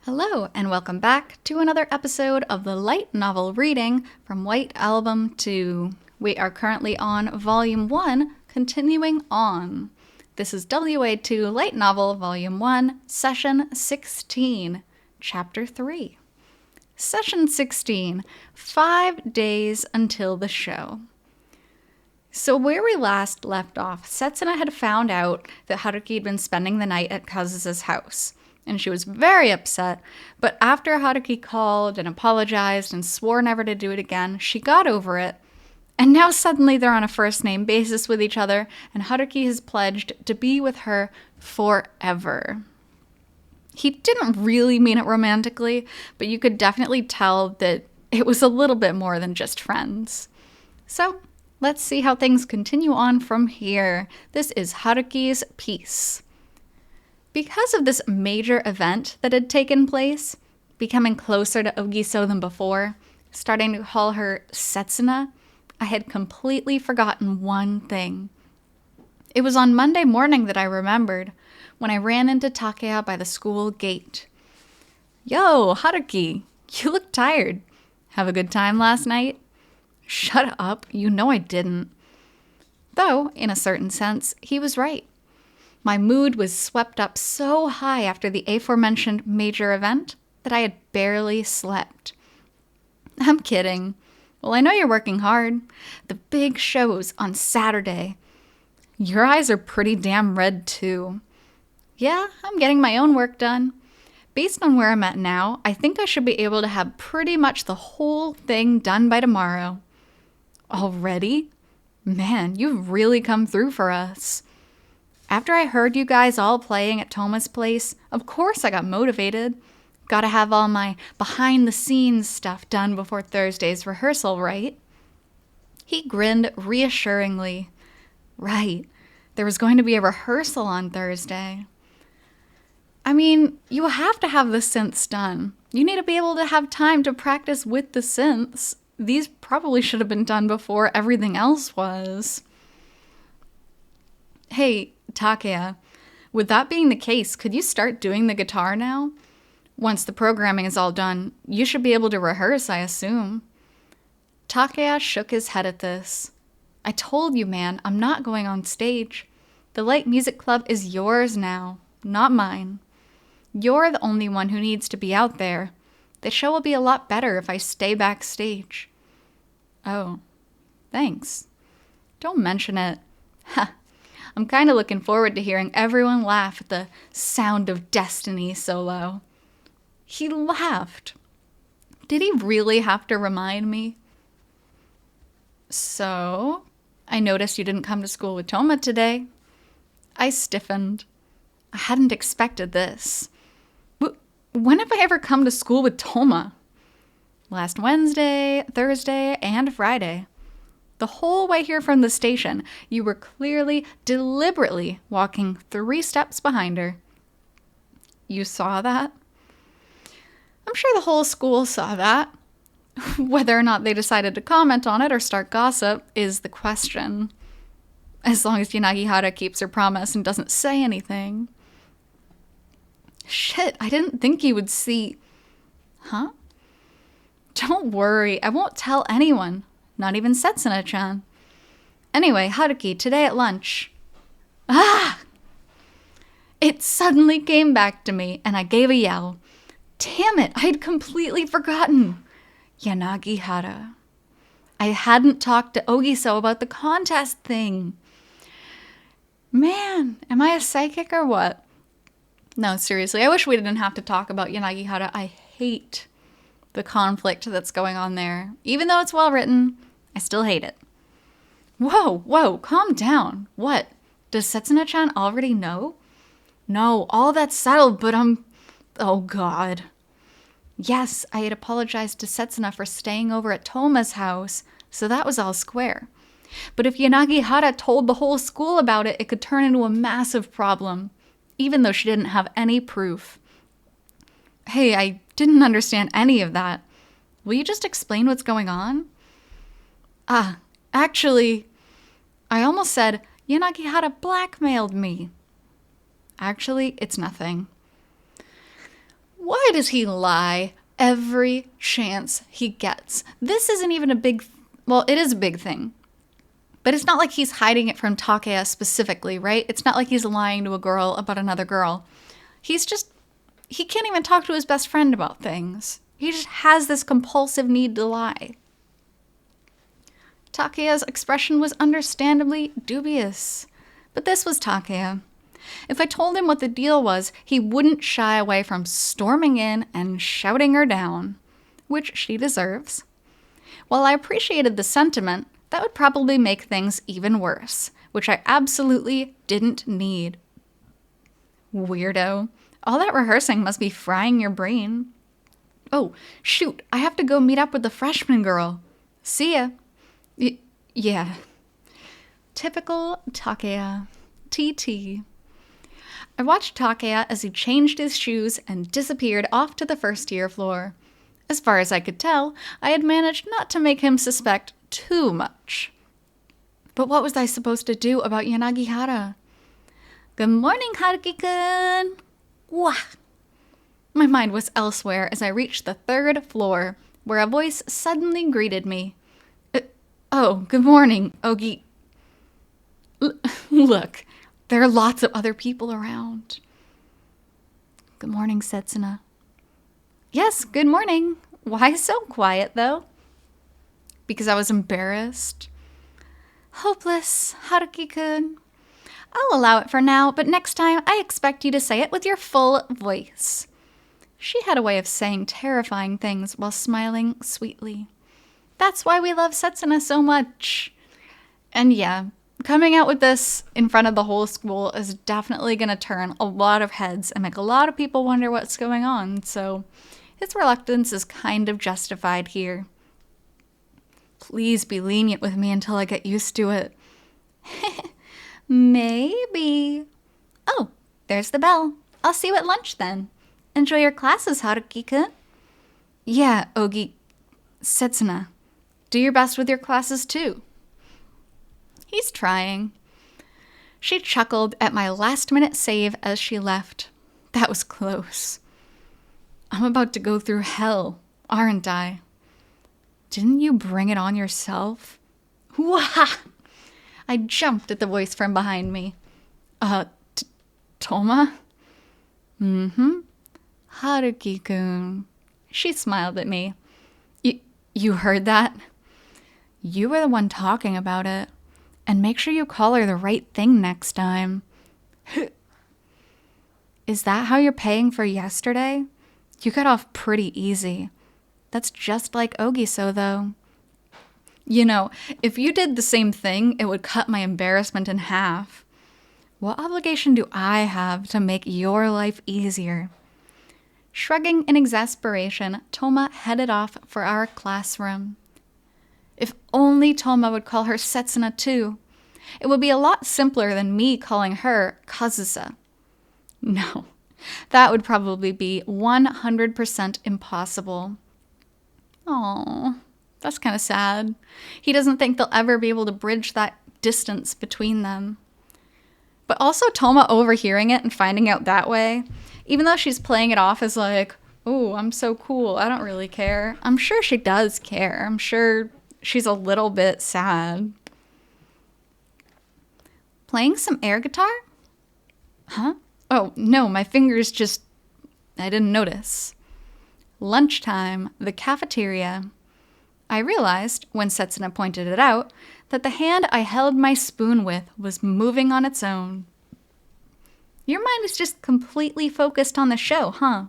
Hello, and welcome back to another episode of the light novel reading from White Album 2. We are currently on Volume 1, continuing on. This is WA2 Light Novel Volume 1, Session 16, Chapter 3. Session 16, 5 days until the show. So where we last left off, Setsuna had found out that Haruki had been spending the night at Kazusa's house. And she was very upset, but after Haruki called and apologized and swore never to do it again, she got over it. And now suddenly they're on a first-name basis with each other, and Haruki has pledged to be with her forever. He didn't really mean it romantically, but you could definitely tell that it was a little bit more than just friends. So, let's see how things continue on from here. This is Haruki's piece. Because of this major event that had taken place, becoming closer to Ogiso than before, starting to call her Setsuna, I had completely forgotten one thing. It was on Monday morning that I remembered, when I ran into Takeya by the school gate. "Yo, Haruki, you look tired. Have a good time last night?" "Shut up, you know I didn't." Though, in a certain sense, he was right. My mood was swept up so high after the aforementioned major event that I had barely slept. "I'm kidding. Well, I know you're working hard. The big show's on Saturday. Your eyes are pretty damn red, too." "Yeah, I'm getting my own work done. Based on where I'm at now, I think I should be able to have pretty much the whole thing done by tomorrow." "Already? Man, you've really come through for us. After I heard you guys all playing at Toma's place, of course I got motivated. Gotta have all my behind-the-scenes stuff done before Thursday's rehearsal, right?" He grinned reassuringly. Right, there was going to be a rehearsal on Thursday. "I mean, you have to have the synths done. You need to be able to have time to practice with the synths. These probably should have been done before everything else was." "Hey, Takeya, with that being the case, could you start doing the guitar now? Once the programming is all done, you should be able to rehearse, I assume." Takeya shook his head at this. "I told you, man, I'm not going on stage. The Light Music Club is yours now, not mine. You're the only one who needs to be out there. The show will be a lot better if I stay backstage." "Oh, thanks. Don't mention it. Ha. I'm kind of looking forward to hearing everyone laugh at the Sound of Destiny solo." He laughed. Did he really have to remind me? "So, I noticed you didn't come to school with Toma today." I stiffened. I hadn't expected this. When have I ever come to school with Toma? Last Wednesday, Thursday, and Friday. The whole way here from the station, you were clearly, deliberately walking 3 steps behind her. You saw that? I'm sure the whole school saw that. Whether or not they decided to comment on it or start gossip is the question. As long as Yanagihara keeps her promise and doesn't say anything. Shit, I didn't think he would see. Huh? Don't worry, I won't tell anyone. Not even Setsuna-chan. Anyway, Haruki, today at lunch. Ah! It suddenly came back to me, and I gave a yell. Damn it, I'd completely forgotten. Yanagihara. I hadn't talked to Ogiso about the contest thing. Man, am I a psychic or what? No, seriously, I wish we didn't have to talk about Yanagihara. I hate the conflict that's going on there. Even though it's well written, I still hate it. Whoa, calm down. What? Does Setsuna-chan already know? No, all that's settled, but oh god. Yes, I had apologized to Setsuna for staying over at Toma's house, so that was all square. But if Yanagihara told the whole school about it, it could turn into a massive problem, even though she didn't have any proof. Hey, I didn't understand any of that. Will you just explain what's going on? Actually, I almost said Yanagihara blackmailed me. Actually, it's nothing. Why does he lie every chance he gets? This isn't even well, it is a big thing. But it's not like he's hiding it from Takeya specifically, right? It's not like he's lying to a girl about another girl. He can't even talk to his best friend about things. He just has this compulsive need to lie. Takeya's expression was understandably dubious. But this was Takeya. If I told him what the deal was, he wouldn't shy away from storming in and shouting her down, which she deserves. While I appreciated the sentiment, that would probably make things even worse, which I absolutely didn't need. Weirdo. All that rehearsing must be frying your brain. Oh, shoot, I have to go meet up with the freshman girl. See ya. Yeah. Typical Takeya. TT. I watched Takeya as he changed his shoes and disappeared off to the first year floor. As far as I could tell, I had managed not to make him suspect too much. But what was I supposed to do about Yanagihara? Good morning, Haruki-kun! Wah! My mind was elsewhere as I reached the third floor, where a voice suddenly greeted me. Oh, good morning, Ogi. Look, there are lots of other people around. Good morning, Setsuna. Yes, good morning. Why so quiet, though? Because I was embarrassed. Hopeless, Haruki-kun. I'll allow it for now, but next time I expect you to say it with your full voice. She had a way of saying terrifying things while smiling sweetly. That's why we love Setsuna so much. And yeah, coming out with this in front of the whole school is definitely going to turn a lot of heads and make a lot of people wonder what's going on, so his reluctance is kind of justified here. Please be lenient with me until I get used to it. Maybe. Oh, there's the bell. I'll see you at lunch then. Enjoy your classes, Haruki-kun. Yeah, Ogi. Setsuna. Do your best with your classes too. He's trying. She chuckled at my last-minute save as she left. That was close. I'm about to go through hell, aren't I? Didn't you bring it on yourself? Wah! I jumped at the voice from behind me. Toma? Mm-hmm. Haruki-kun. She smiled at me. You heard that? You were the one talking about it. And make sure you call her the right thing next time. Is that how you're paying for yesterday? You got off pretty easy. That's just like Ogiso, though. You know, if you did the same thing, it would cut my embarrassment in half. What obligation do I have to make your life easier? Shrugging in exasperation, Toma headed off for our classroom. If only Toma would call her Setsuna too. It would be a lot simpler than me calling her Kazusa. No, that would probably be 100% impossible. Aww, that's kind of sad. He doesn't think they'll ever be able to bridge that distance between them. But also Toma overhearing it and finding out that way, even though she's playing it off as like, oh, I'm so cool, I don't really care. I'm sure she does care. I'm sure she's a little bit sad. Playing some air guitar? Huh? Oh, no, my fingers just... I didn't notice. Lunchtime, the cafeteria. I realized, when Setsuna pointed it out, that the hand I held my spoon with was moving on its own. Your mind is just completely focused on the show, huh?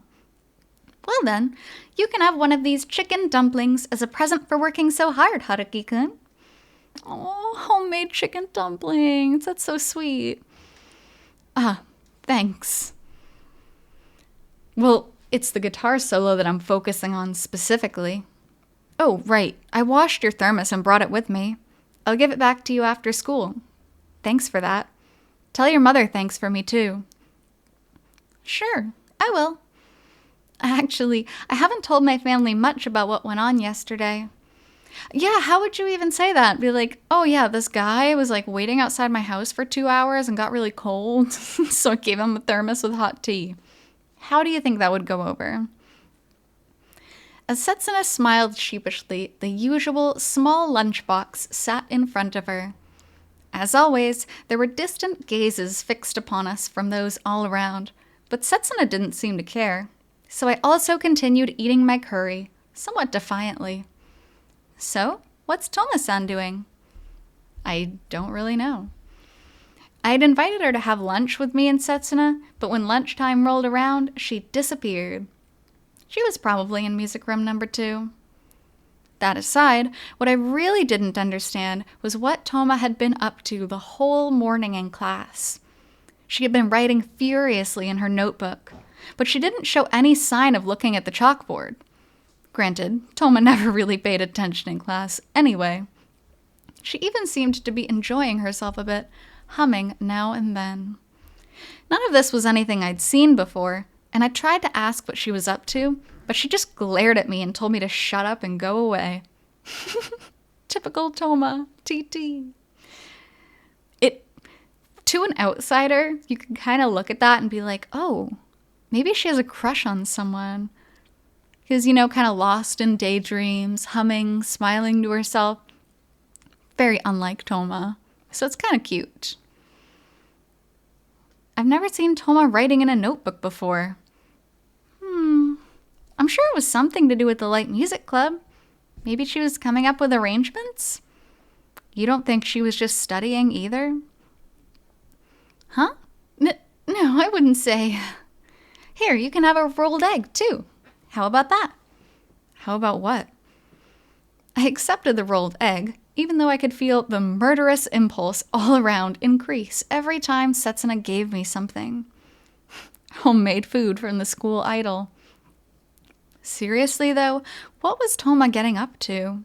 Well then, you can have one of these chicken dumplings as a present for working so hard, Haruki-kun. Oh, homemade chicken dumplings. That's so sweet. Ah, thanks. Well, it's the guitar solo that I'm focusing on specifically. Oh, right. I washed your thermos and brought it with me. I'll give it back to you after school. Thanks for that. Tell your mother thanks for me, too. Sure, I will. Actually, I haven't told my family much about what went on yesterday. Yeah, how would you even say that? Be like, oh yeah, this guy was like waiting outside my house for 2 hours and got really cold, so I gave him a thermos with hot tea. How do you think that would go over? As Setsuna smiled sheepishly, the usual small lunchbox sat in front of her. As always, there were distant gazes fixed upon us from those all around, but Setsuna didn't seem to care. So I also continued eating my curry, somewhat defiantly. So, what's Toma-san doing? I don't really know. I had invited her to have lunch with me and Setsuna, but when lunchtime rolled around, she disappeared. She was probably in music room number 2. That aside, what I really didn't understand was what Toma had been up to the whole morning in class. She had been writing furiously in her notebook, but she didn't show any sign of looking at the chalkboard. Granted, Toma never really paid attention in class anyway. She even seemed to be enjoying herself a bit, humming now and then. None of this was anything I'd seen before, and I tried to ask what she was up to, but she just glared at me and told me to shut up and go away. Typical Toma, TT. To an outsider, you can kind of look at that and be like, oh, maybe she has a crush on someone. Because, kind of lost in daydreams, humming, smiling to herself. Very unlike Toma. So it's kind of cute. I've never seen Toma writing in a notebook before. I'm sure it was something to do with the Light Music Club. Maybe she was coming up with arrangements? You don't think she was just studying either? Huh? No, I wouldn't say. Here, you can have a rolled egg, too. How about that? How about what? I accepted the rolled egg, even though I could feel the murderous impulse all around increase every time Setsuna gave me something. Homemade food from the school idol. Seriously, though, what was Toma getting up to?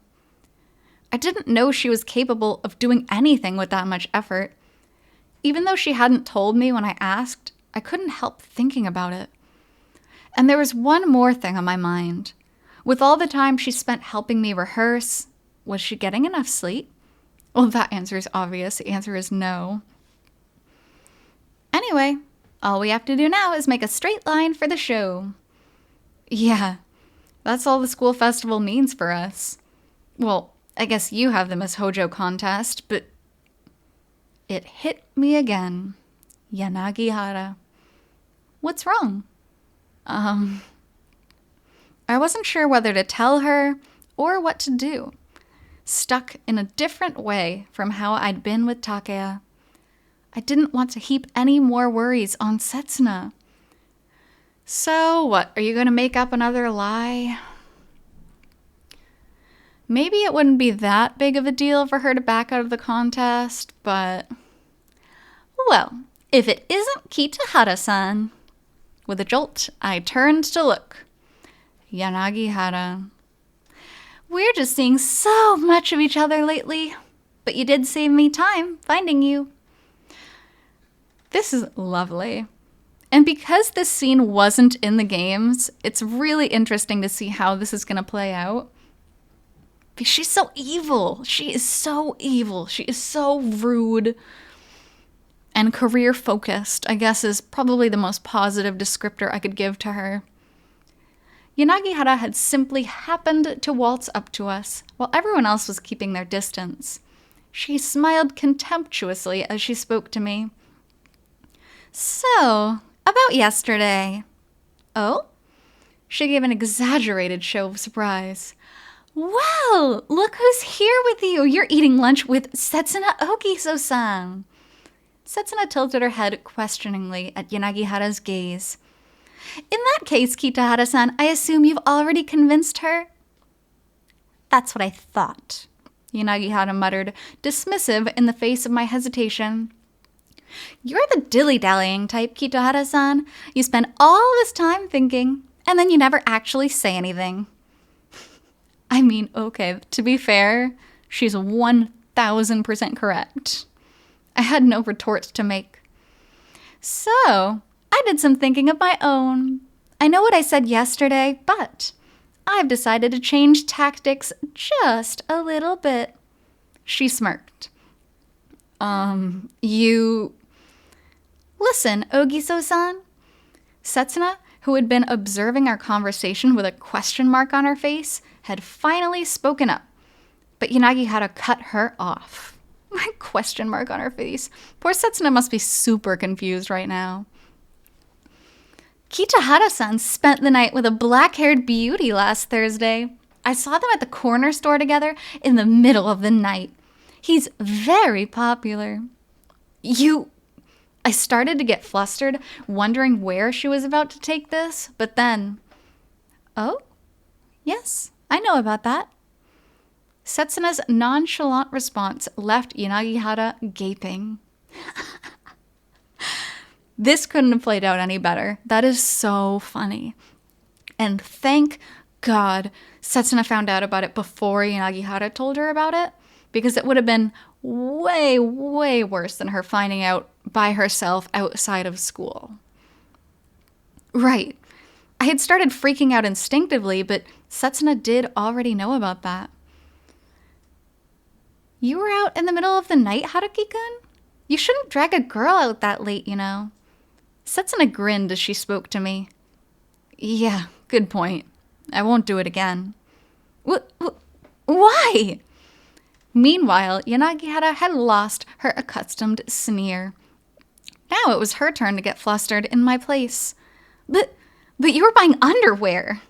I didn't know she was capable of doing anything with that much effort. Even though she hadn't told me when I asked, I couldn't help thinking about it. And there was one more thing on my mind. With all the time she spent helping me rehearse, was she getting enough sleep? Well, that answer is obvious. The answer is no. Anyway, all we have to do now is make a straight line for the show. Yeah, that's all the school festival means for us. Well, I guess you have the Miss Hojo contest, but it hit me again. Yanagihara. What's wrong? I wasn't sure whether to tell her or what to do. Stuck in a different way from how I'd been with Takeya. I didn't want to heap any more worries on Setsuna. So what, are you going to make up another lie? Maybe it wouldn't be that big of a deal for her to back out of the contest, but... Well, if it isn't Kitahara-san. With a jolt, I turned to look. Yanagihara. We're just seeing so much of each other lately, but you did save me time finding you. This is lovely. And because this scene wasn't in the games, it's really interesting to see how this is going to play out. Because she's so evil. She is so evil. She is so rude. And career-focused, I guess, is probably the most positive descriptor I could give to her. Yanagihara had simply happened to waltz up to us, while everyone else was keeping their distance. She smiled contemptuously as she spoke to me. So, about yesterday. Oh? She gave an exaggerated show of surprise. Well, look who's here with you. You're eating lunch with Setsuna Ogiso-san. Setsuna tilted her head questioningly at Yanagihara's gaze. In that case, Kitahara-san, I assume you've already convinced her? That's what I thought, Yanagihara muttered, dismissive in the face of my hesitation. You're the dilly-dallying type, Kitahara-san. You spend all this time thinking, and then you never actually say anything. I mean, okay, to be fair, she's 1000% correct. I had no retort to make. So, I did some thinking of my own. I know what I said yesterday, but I've decided to change tactics just a little bit. She smirked. You... Listen, Ogiso-san. Setsuna, who had been observing our conversation with a question mark on her face, had finally spoken up. But Yanagihara cut her off. Question mark on her face. Poor Setsuna must be super confused right now. Kitahara-san spent the night with a black-haired beauty last Thursday. I saw them at the corner store together in the middle of the night. He's very popular. I started to get flustered, wondering where she was about to take this, but then... Oh? Yes, I know about that. Setsuna's nonchalant response left Yanagihara gaping. This couldn't have played out any better. That is so funny. And thank God Setsuna found out about it before Yanagihara told her about it, because it would have been way, way worse than her finding out by herself outside of school. Right. I had started freaking out instinctively, but Setsuna did already know about that. You were out in the middle of the night, Haruki-kun? You shouldn't drag a girl out that late, you know. Setsuna grinned as she spoke to me. Yeah, good point. I won't do it again. Why? Meanwhile, Yanagihara had lost her accustomed sneer. Now it was her turn to get flustered in my place. But you were buying underwear.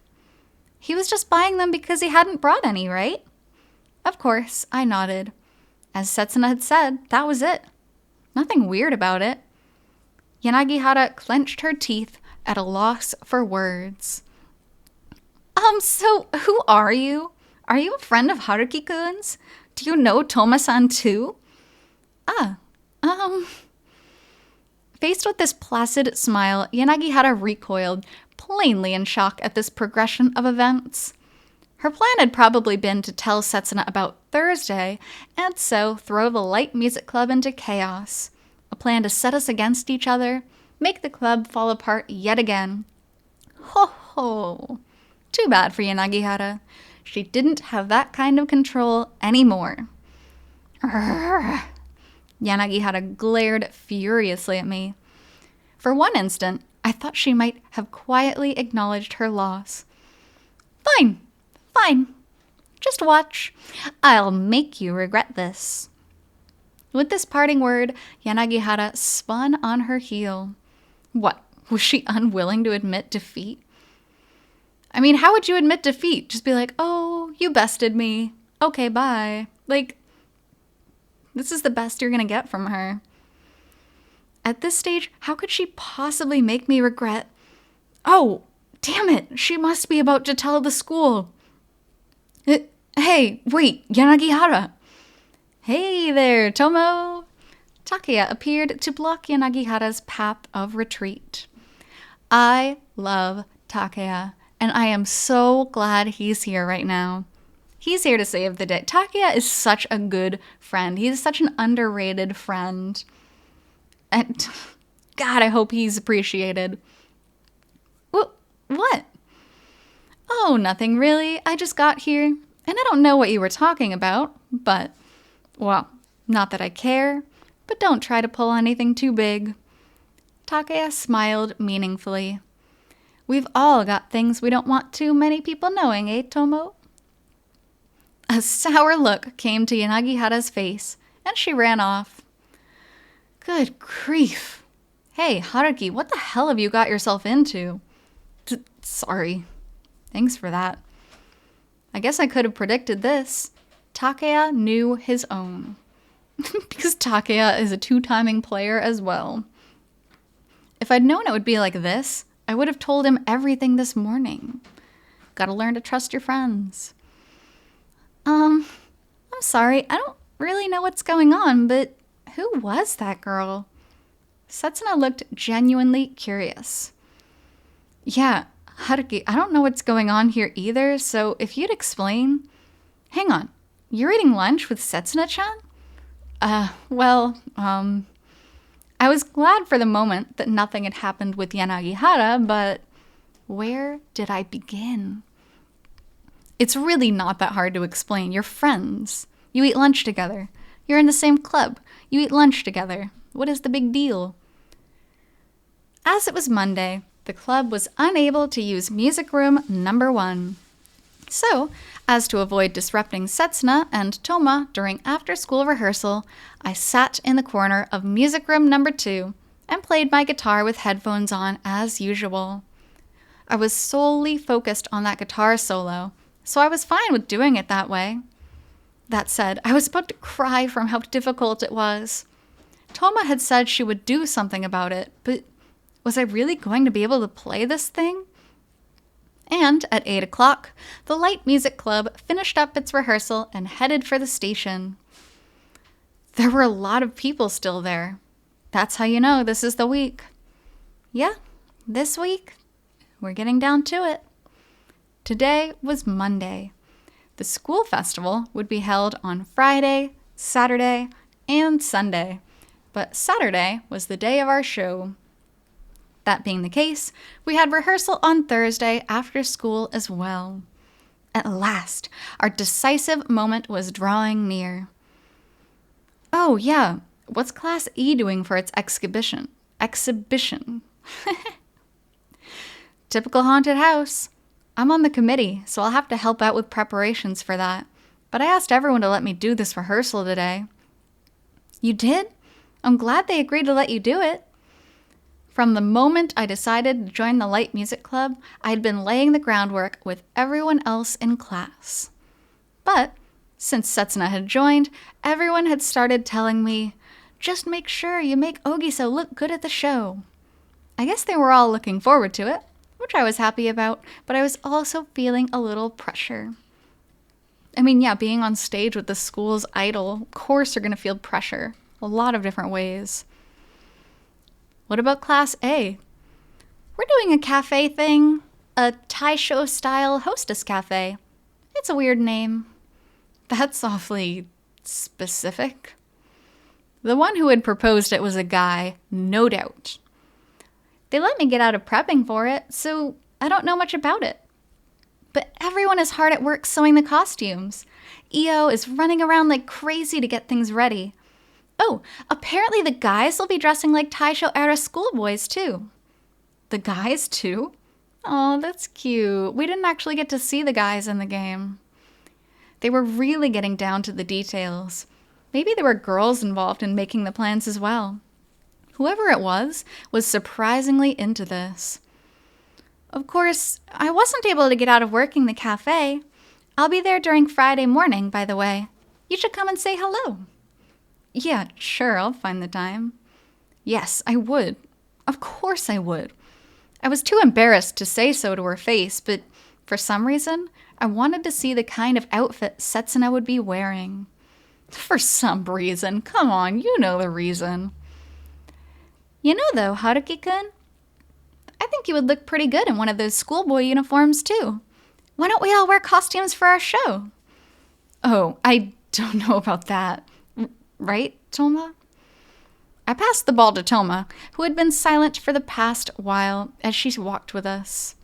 He was just buying them because he hadn't brought any, right? Of course, I nodded. As Setsuna had said, that was it. Nothing weird about it. Yanagihara clenched her teeth at a loss for words. So who are you? Are you a friend of Haruki-kun's? Do you know Toma-san too? Faced with this placid smile, Yanagihara recoiled, plainly in shock at this progression of events. Her plan had probably been to tell Setsuna about Thursday, and so throw the light music club into chaos. A plan to set us against each other, make the club fall apart yet again. Ho ho! Too bad for Yanagihara. She didn't have that kind of control anymore. Urgh. Yanagihara glared furiously at me. For one instant, I thought she might have quietly acknowledged her loss. Fine. Just watch. I'll make you regret this. With this parting word, Yanagihara spun on her heel. What, was she unwilling to admit defeat? I mean, how would you admit defeat? Just be like, oh, you bested me. Okay, bye. Like, this is the best you're gonna get from her. At this stage, how could she possibly make me regret? Oh, damn it, she must be about to tell the school. Hey, wait, Yanagihara. Hey there, Tomo. Takeya appeared to block Yanagihara's path of retreat. I love Takeya, and I am so glad he's here right now. He's here to save the day. Takeya is such a good friend. He's such an underrated friend. And God, I hope he's appreciated. What? Oh, nothing really. I just got here, and I don't know what you were talking about, but, well, not that I care, but don't try to pull anything too big. Takeya smiled meaningfully. We've all got things we don't want too many people knowing, eh, Tomo? A sour look came to Yanagihara's face, and she ran off. Good grief. Hey, Haruki, what the hell have you got yourself into? Sorry. Thanks for that. I guess I could have predicted this. Takeya knew his own. Because Takeya is a two-timing player as well. If I'd known it would be like this, I would have told him everything this morning. Gotta learn to trust your friends. I'm sorry, I don't really know what's going on, but who was that girl? Setsuna looked genuinely curious. Yeah, Haruki, I don't know what's going on here either, so if you'd explain... Hang on, you're eating lunch with Setsuna-chan? I was glad for the moment that nothing had happened with Yanagihara, but where did I begin? It's really not that hard to explain. You're friends. You eat lunch together. You're in the same club. You eat lunch together. What is the big deal? As it was Monday, The club was unable to use music room number 1. So, as to avoid disrupting Setsuna and Toma during after-school rehearsal, I sat in the corner of music room number 2 and played my guitar with headphones on as usual. I was solely focused on that guitar solo, so I was fine with doing it that way. That said, I was about to cry from how difficult it was. Toma had said she would do something about it, but was I really going to be able to play this thing? And at 8 o'clock, the Light Music Club finished up its rehearsal and headed for the station. There were a lot of people still there. That's how you know this is the week. Yeah, this week, we're getting down to it. Today was Monday. The school festival would be held on Friday, Saturday, and Sunday, but Saturday was the day of our show. That being the case, we had rehearsal on Thursday after school as well. At last, our decisive moment was drawing near. Oh yeah, what's Class E doing for its exhibition? Typical haunted house. I'm on the committee, so I'll have to help out with preparations for that. But I asked everyone to let me do this rehearsal today. You did? I'm glad they agreed to let you do it. From the moment I decided to join the Light Music Club, I'd been laying the groundwork with everyone else in class. But since Setsuna had joined, everyone had started telling me, just make sure you make Ogiso look good at the show. I guess they were all looking forward to it, which I was happy about, but I was also feeling a little pressure. I mean, yeah, being on stage with the school's idol, of course you're going to feel pressure, a lot of different ways. What about Class A? We're doing a cafe thing, a Taisho-style hostess cafe. It's a weird name. That's awfully specific. The one who had proposed it was a guy, no doubt. They let me get out of prepping for it, so I don't know much about it. But everyone is hard at work sewing the costumes. EO is running around like crazy to get things ready. Oh, apparently the guys will be dressing like Taisho-era schoolboys too. The guys too? Oh, that's cute. We didn't actually get to see the guys in the game. They were really getting down to the details. Maybe there were girls involved in making the plans as well. Whoever it was surprisingly into this. Of course, I wasn't able to get out of working the cafe. I'll be there during Friday morning, by the way. You should come and say hello. Yeah, sure, I'll find the time. Yes, I would. Of course I would. I was too embarrassed to say so to her face, but for some reason, I wanted to see the kind of outfit Setsuna would be wearing. For some reason. Come on, you know the reason. You know, though, Haruki-kun, I think you would look pretty good in one of those schoolboy uniforms, too. Why don't we all wear costumes for our show? Oh, I don't know about that. Right, Toma? I passed the ball to Toma, who had been silent for the past while as she walked with us.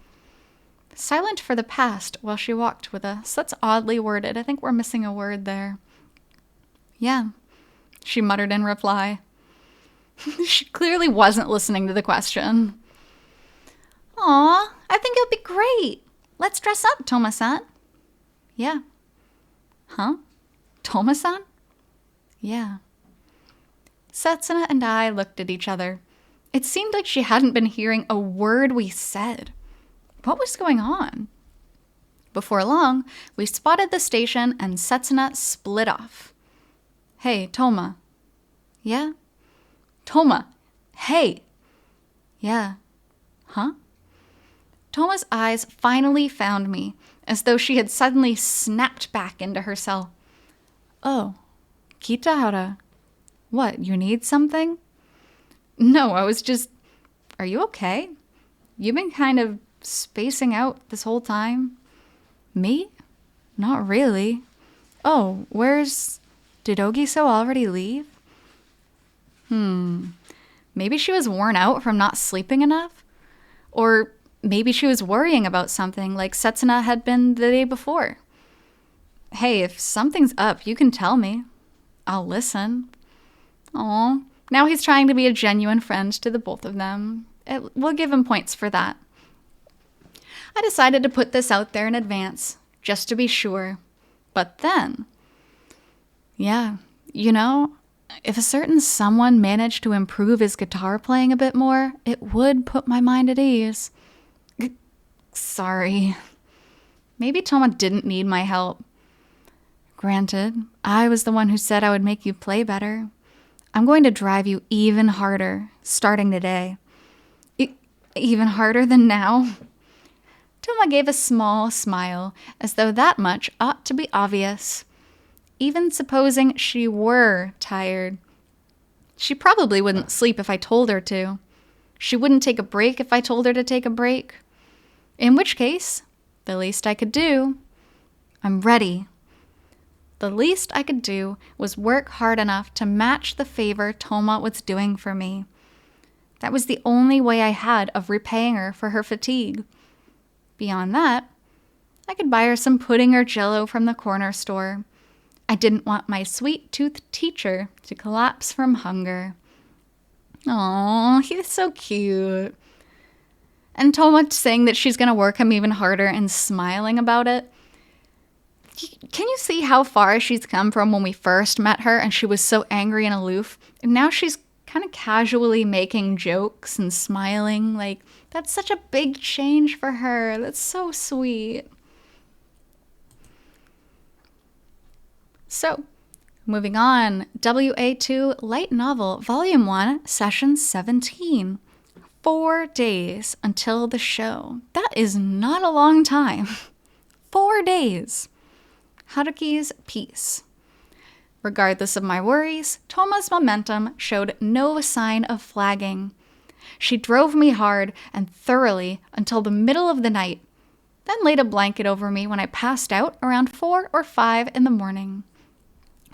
Silent for the past while she walked with us. That's oddly worded. I think we're missing a word there. Yeah, she muttered in reply. She clearly wasn't listening to the question. Aw, I think it would be great. Let's dress up, Toma-san. Yeah. Huh? Toma-san? Yeah. Setsuna and I looked at each other. It seemed like she hadn't been hearing a word we said. What was going on? Before long, we spotted the station and Setsuna split off. Hey, Toma. Yeah? Toma. Hey. Yeah. Huh? Toma's eyes finally found me, as though she had suddenly snapped back into herself. Oh, Kitahara. What, you need something? No, I was just... Are you okay? You've been kind of spacing out this whole time. Me? Not really. Oh, Did Ogiso already leave? Maybe she was worn out from not sleeping enough? Or maybe she was worrying about something like Setsuna had been the day before. Hey, if something's up, you can tell me. I'll listen. Aw, now he's trying to be a genuine friend to the both of them. We'll give him points for that. I decided to put this out there in advance, just to be sure. But then, if a certain someone managed to improve his guitar playing a bit more, it would put my mind at ease. Sorry. Maybe Toma didn't need my help. Granted, I was the one who said I would make you play better. I'm going to drive you even harder, starting today. Even harder than now? Toma gave a small smile, as though that much ought to be obvious. Even supposing she were tired. She probably wouldn't sleep if I told her to. She wouldn't take a break if I told her to take a break. In which case, the least I could do, I'm ready. The least I could do was work hard enough to match the favor Toma was doing for me. That was the only way I had of repaying her for her fatigue. Beyond that, I could buy her some pudding or jello from the corner store. I didn't want my sweet-toothed teacher to collapse from hunger. Aw, he's so cute. And Toma saying that she's going to work him even harder and smiling about it. Can you see how far she's come from when we first met her and she was so angry and aloof? And now she's kind of casually making jokes and smiling. Like, that's such a big change for her. That's so sweet. So, moving on. WA2 Light Novel, Volume 1, Session 17. 4 days until the show. That is not a long time. 4 days. Haruki's Peace. Regardless of my worries, Toma's momentum showed no sign of flagging. She drove me hard and thoroughly until the middle of the night, then laid a blanket over me when I passed out around 4 or 5 in the morning.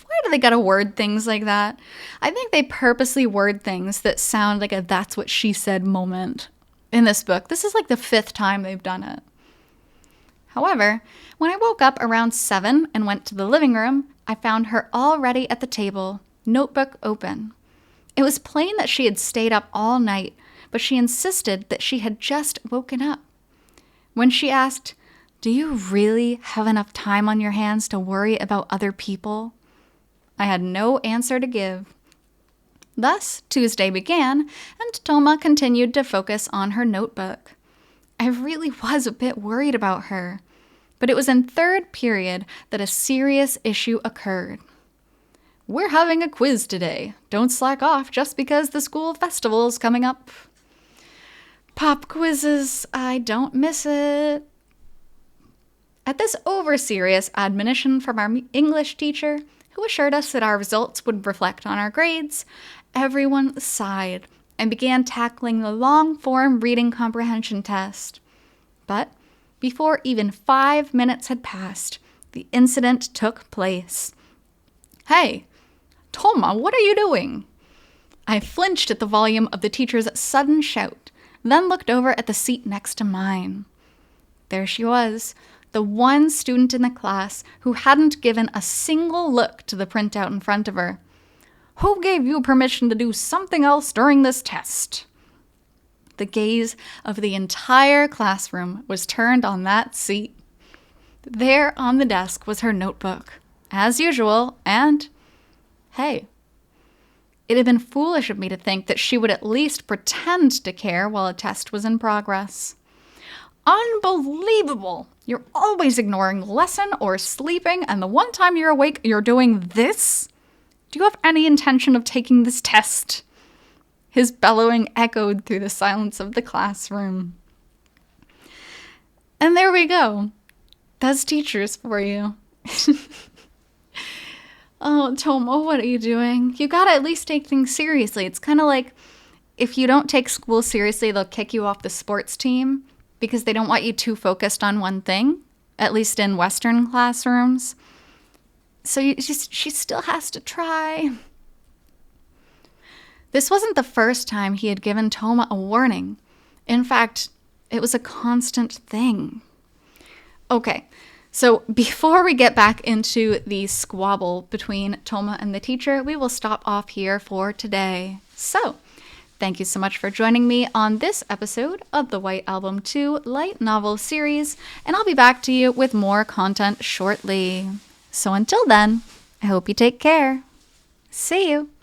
Why do they gotta word things like that? I think they purposely word things that sound like a that's what she said moment in this book. This is like the 5th time they've done it. However, when I woke up around 7 and went to the living room, I found her already at the table, notebook open. It was plain that she had stayed up all night, but she insisted that she had just woken up. When she asked, "Do you really have enough time on your hands to worry about other people?" I had no answer to give. Thus, Tuesday began, and Toma continued to focus on her notebook. I really was a bit worried about her, but it was in 3rd period that a serious issue occurred. "We're having a quiz today. Don't slack off just because the school festival's coming up." Pop quizzes, I don't miss it. At this over-serious admonition from our English teacher, who assured us that our results would reflect on our grades, everyone sighed and began tackling the long-form reading comprehension test. But before even 5 minutes had passed, the incident took place. "Hey, Toma, what are you doing?" I flinched at the volume of the teacher's sudden shout, then looked over at the seat next to mine. There she was, the one student in the class who hadn't given a single look to the printout in front of her. "Who gave you permission to do something else during this test?" The gaze of the entire classroom was turned on that seat. There on the desk was her notebook, as usual, and, hey, it had been foolish of me to think that she would at least pretend to care while a test was in progress. Unbelievable! You're always ignoring the lesson or sleeping, and the one time you're awake, you're doing this? Do you have any intention of taking this test? His bellowing echoed through the silence of the classroom. And there we go. That's teachers for you. Oh, Tomo, what are you doing? You gotta at least take things seriously. It's kind of like if you don't take school seriously, they'll kick you off the sports team because they don't want you too focused on one thing, at least in Western classrooms. So she still has to try. This wasn't the first time he had given Toma a warning. In fact, it was a constant thing. Okay, so before we get back into the squabble between Toma and the teacher, we will stop off here for today. So, Thank you so much for joining me on this episode of the White Album 2 light novel series, and I'll be back to you with more content shortly. So until then, I hope you take care. See you!